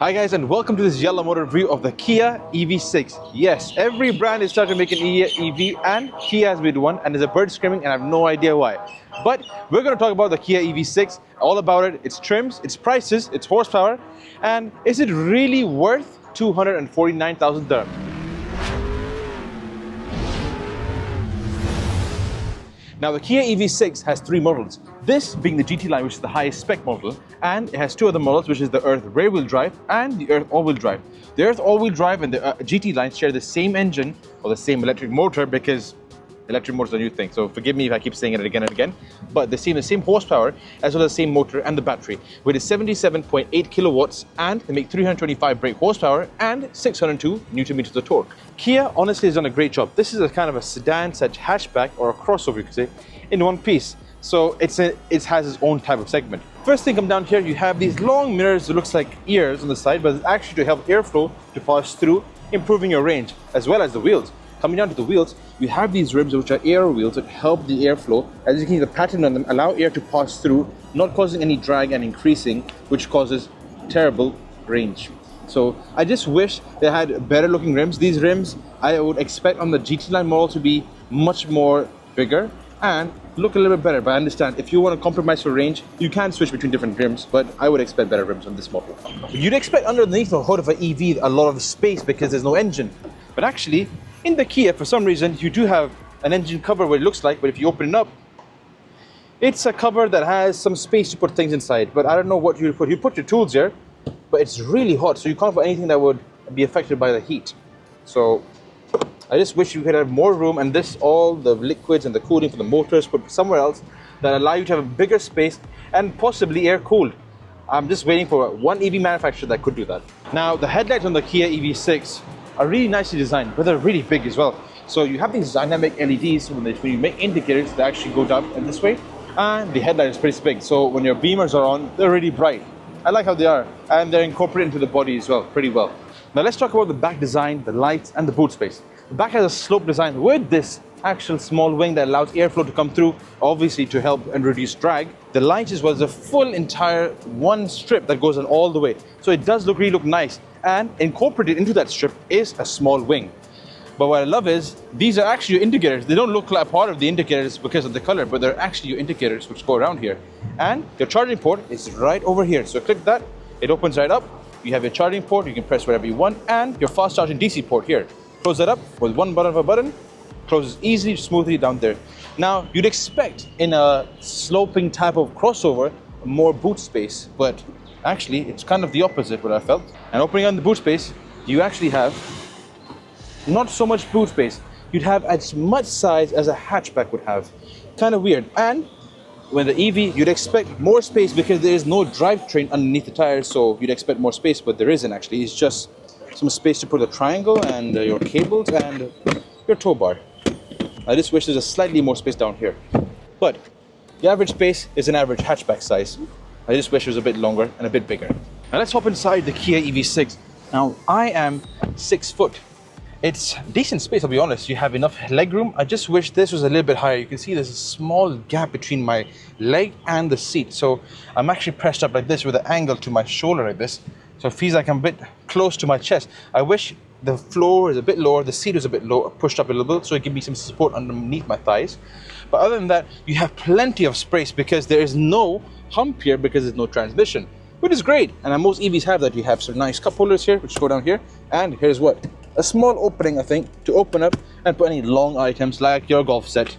Hi guys, and welcome to this YallaMotor review of the Kia EV6. Yes, every brand is starting to make an EV and Kia has made one, and there's a bird screaming and I have no idea why. But we're going to talk about the Kia EV6, all about it, its trims, its prices, its horsepower, and is it really worth 249,000 dirham? Now the Kia EV6 has three models, this being the GT line, which is the highest spec model, and it has two other models, which is the Earth rear-wheel drive and the Earth all-wheel drive. The Earth all-wheel drive and the GT line share the same engine or the same electric motor, because electric motor is a new thing, so forgive me if I keep saying it again and again, but they the same horsepower as well as the same motor and the battery, with 77.8 kilowatts, and they make 325 brake horsepower and 602 newton meters of torque. Kia honestly has done a great job. This is a kind of a sedan such hatchback, or a crossover you could say, in one piece. So it has its own type of segment. First thing, come down here, you have these long mirrors that looks like ears on the side, but it's actually to help airflow to pass through, improving your range, as well as the wheels. Coming down to the wheels, you have these rims which are air wheels that help the airflow. As you can see, the pattern on them allow air to pass through, not causing any drag and increasing, which causes terrible range. So I just wish they had better looking rims. These rims I would expect on the GT line model to be much more bigger and look a little bit better, but I understand if you want to compromise for range, you can switch between different rims, but I would expect better rims on this model. You'd expect underneath the hood of an EV a lot of space because there's no engine, but actually in the Kia, for some reason, you do have an engine cover where it looks like, but if you open it up, it's a cover that has some space to put things inside, but I don't know what you put. You put your tools here, but it's really hot, so you can't put anything that would be affected by the heat. So I just wish you could have more room, and all the liquids and the cooling for the motors put somewhere else that allow you to have a bigger space and possibly air cooled. I'm just waiting for one EV manufacturer that could do that. Now the headlights on the Kia EV6 are really nicely designed, but they're really big as well. So you have these dynamic LEDs when you make indicators, they actually go down in this way, and the headlight is pretty big. So when your beamers are on, they're really bright. I like how they are, and they're incorporated into the body as well, pretty well. Now let's talk about the back design, the lights, and the boot space. The back has a slope design with this actual small wing that allows airflow to come through, obviously to help and reduce drag. The light as well is a full entire one strip that goes on all the way. So it does really look nice, and incorporated into that strip is a small wing. But what I love is these are actually your indicators. They don't look like part of the indicators because of the color, but they're actually your indicators which go around here. And your charging port is right over here. So click that, it opens right up. You have your charging port, you can press whatever you want, and your fast charging DC port here. Close that up with one button of a button, closes easily, smoothly down there. Now, you'd expect in a sloping type of crossover more boot space, but actually it's kind of the opposite what I felt. And opening on the boot space, you actually have not so much boot space. You'd have as much size as a hatchback would have. Kind of weird. And when the EV, you'd expect more space because there is no drivetrain underneath the tires, so you'd expect more space, but there isn't actually. It's just some space to put a triangle and your cables and your tow bar. I just wish there's a slightly more space down here. But the average space is an average hatchback size. I just wish it was a bit longer and a bit bigger. Now let's hop inside the Kia EV6. Now I am 6 foot. It's decent space, I'll be honest. You have enough legroom. I just wish this was a little bit higher. You can see there's a small gap between my leg and the seat. So I'm actually pressed up like this with an angle to my shoulder like this. So it feels like I'm a bit close to my chest. I wish the floor is a bit lower, the seat is a bit lower, pushed up a little bit, so it gives me some support underneath my thighs. But other than that, you have plenty of space because there is no hump here because there's no transmission, which is great. And most EVs have that. You have some nice cup holders here, which go down here. And here's what? A small opening, I think, to open up and put any long items like your golf set.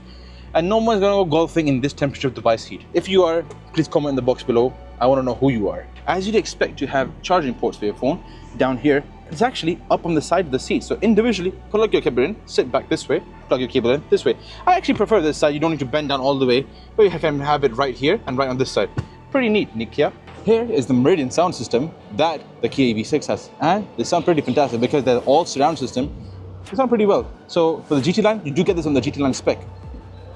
And no one's gonna go golfing in this temperature of device heat. If you are, please comment in the box below. I wanna know who you are. As you'd expect to have charging ports for your phone, down here, it's actually up on the side of the seat. So individually, plug your cable in, sit back this way, plug your cable in this way. I actually prefer this side. You don't need to bend down all the way, but you can have it right here and right on this side. Pretty neat, Kia. Here is the Meridian sound system that the Kia EV6 has, and they sound pretty fantastic because they're all surround system. They sound pretty well. So for the GT line, you do get this on the GT line spec,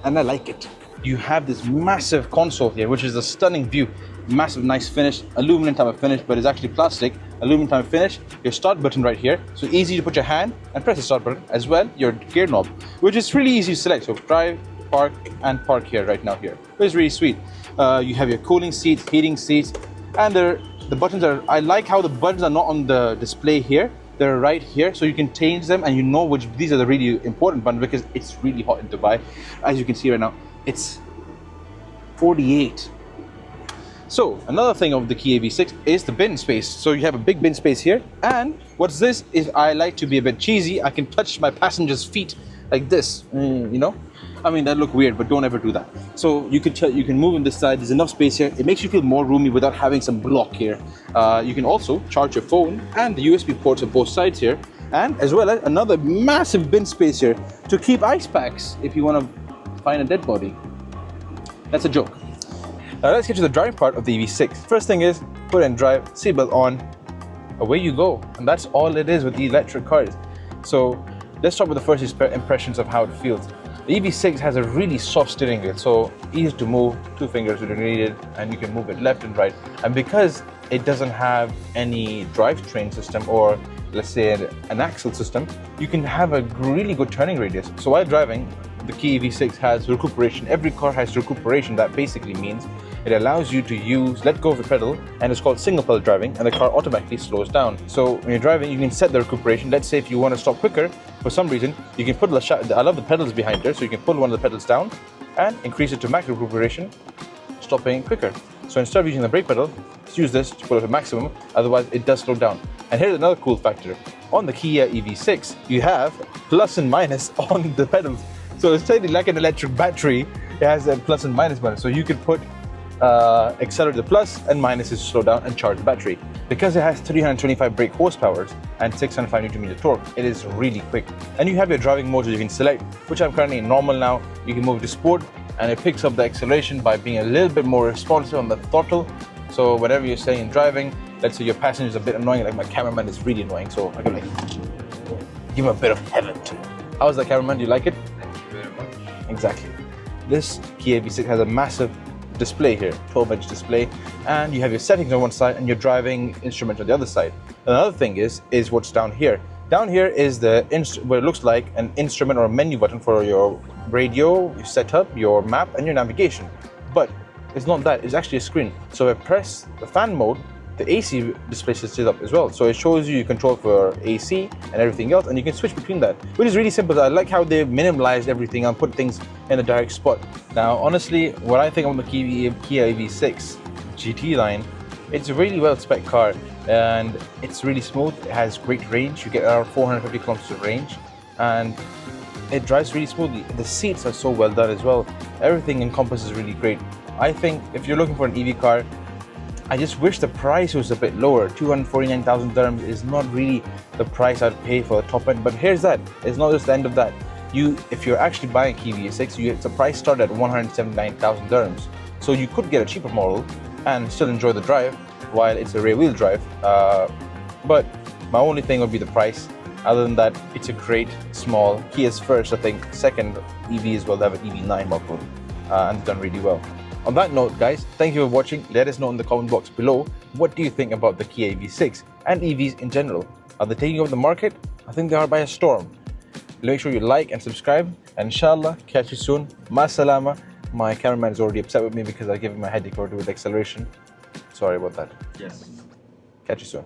and I like it. You have this massive console here, which is a stunning view. Massive, nice finish, aluminum type of finish, but it's actually plastic. Aluminum type of finish. Your start button right here, so easy to put your hand and press the start button, as well your gear knob, which is really easy to select. So drive, park, and park here right now here. It's really sweet. You have your cooling seats, heating seats, and they're The buttons are, I like how the buttons are not on the display here. They're right here, so you can change them and you know which, these are the really important buttons because it's really hot in Dubai. As you can see right now, it's 48. So another thing of the Kia EV6 is the bin space. So you have a big bin space here, and what's this is, I like to be a bit cheesy, I can touch my passenger's feet like this, you know. I mean, that look weird, but don't ever do that. So you can move on this side. There's enough space here. It makes you feel more roomy without having some block here. You can also charge your phone, and the USB ports on both sides here, and as well as another massive bin space here to keep ice packs if you want to find a dead body. That's a joke. Now let's get to the driving part of the EV6. First thing is, put in drive, seatbelt on, away you go. And that's all it is with the electric cars. So let's start with the first impressions of how it feels. The EV6 has a really soft steering wheel, so easy to move, 2 fingers when needed, and you can move it left and right. And because it doesn't have any drivetrain system, or let's say an axle system, you can have a really good turning radius. So while driving, the Kia EV6 has recuperation. Every car has recuperation. That basically means it allows you to let go of the pedal, and it's called single pedal driving, and the car automatically slows down. So when you're driving, you can set the recuperation. Let's say if you want to stop quicker, for some reason, you can put I love the pedals behind there, so you can pull one of the pedals down and increase it to max recuperation, stopping quicker. So instead of using the brake pedal, just use this to pull it to maximum, otherwise it does slow down. And here's another cool factor. On the Kia EV6, you have plus and minus on the pedals. So it's totally like an electric battery. It has a plus and minus button. So you could put accelerate the plus and minus is slow down and charge the battery. Because it has 325 brake horsepower and 605 Nm torque, it is really quick. And you have your driving modes you can select, which I'm currently in normal now. You can move to sport, and it picks up the acceleration by being a little bit more responsive on the throttle. So whatever you're saying in driving, let's say your passenger is a bit annoying, like my cameraman is really annoying, so I can like give him a bit of heaven too. How's that, cameraman? Do you like it? Thank you very much. Exactly. This Kia EV6 has a massive display here, 12-inch display, and you have your settings on one side and your driving instrument on the other side. Another thing is what's down here. Down here is what it looks like an instrument or a menu button for your radio, your setup, your map, and your navigation. But it's not that, it's actually a screen. So if I press the fan mode, the AC display sits up as well. So it shows you control for AC and everything else, and you can switch between that, which is really simple. I like how they've minimalized everything and put things in the direct spot. Now, honestly, what I think of the Kia EV6 GT line, it's a really well-spec car, and it's really smooth. It has great range. You get around 450 kilometers of range, and it drives really smoothly. The seats are so well done as well. Everything encompasses really great. I think if you're looking for an EV car, I just wish the price was a bit lower. 249,000 dirhams is not really the price I'd pay for the top end, but here's that. It's not just the end of that. If you're actually buying a Kia EV6, the price started at 179,000 dirhams. So you could get a cheaper model and still enjoy the drive while it's a rear-wheel drive. But my only thing would be the price. Other than that, it's a great small Kia's first, I think, second EV as well. They have an EV9 model and done really well. On that note, guys, thank you for watching. Let us know in the comment box below, what do you think about the Kia EV6 and EVs in general? Are they taking over the market? I think they are by a storm. Make sure you like and subscribe, and inshallah, catch you soon. Ma salama. My cameraman is already upset with me because I gave him a headache with acceleration. Sorry about that. Yes. Catch you soon.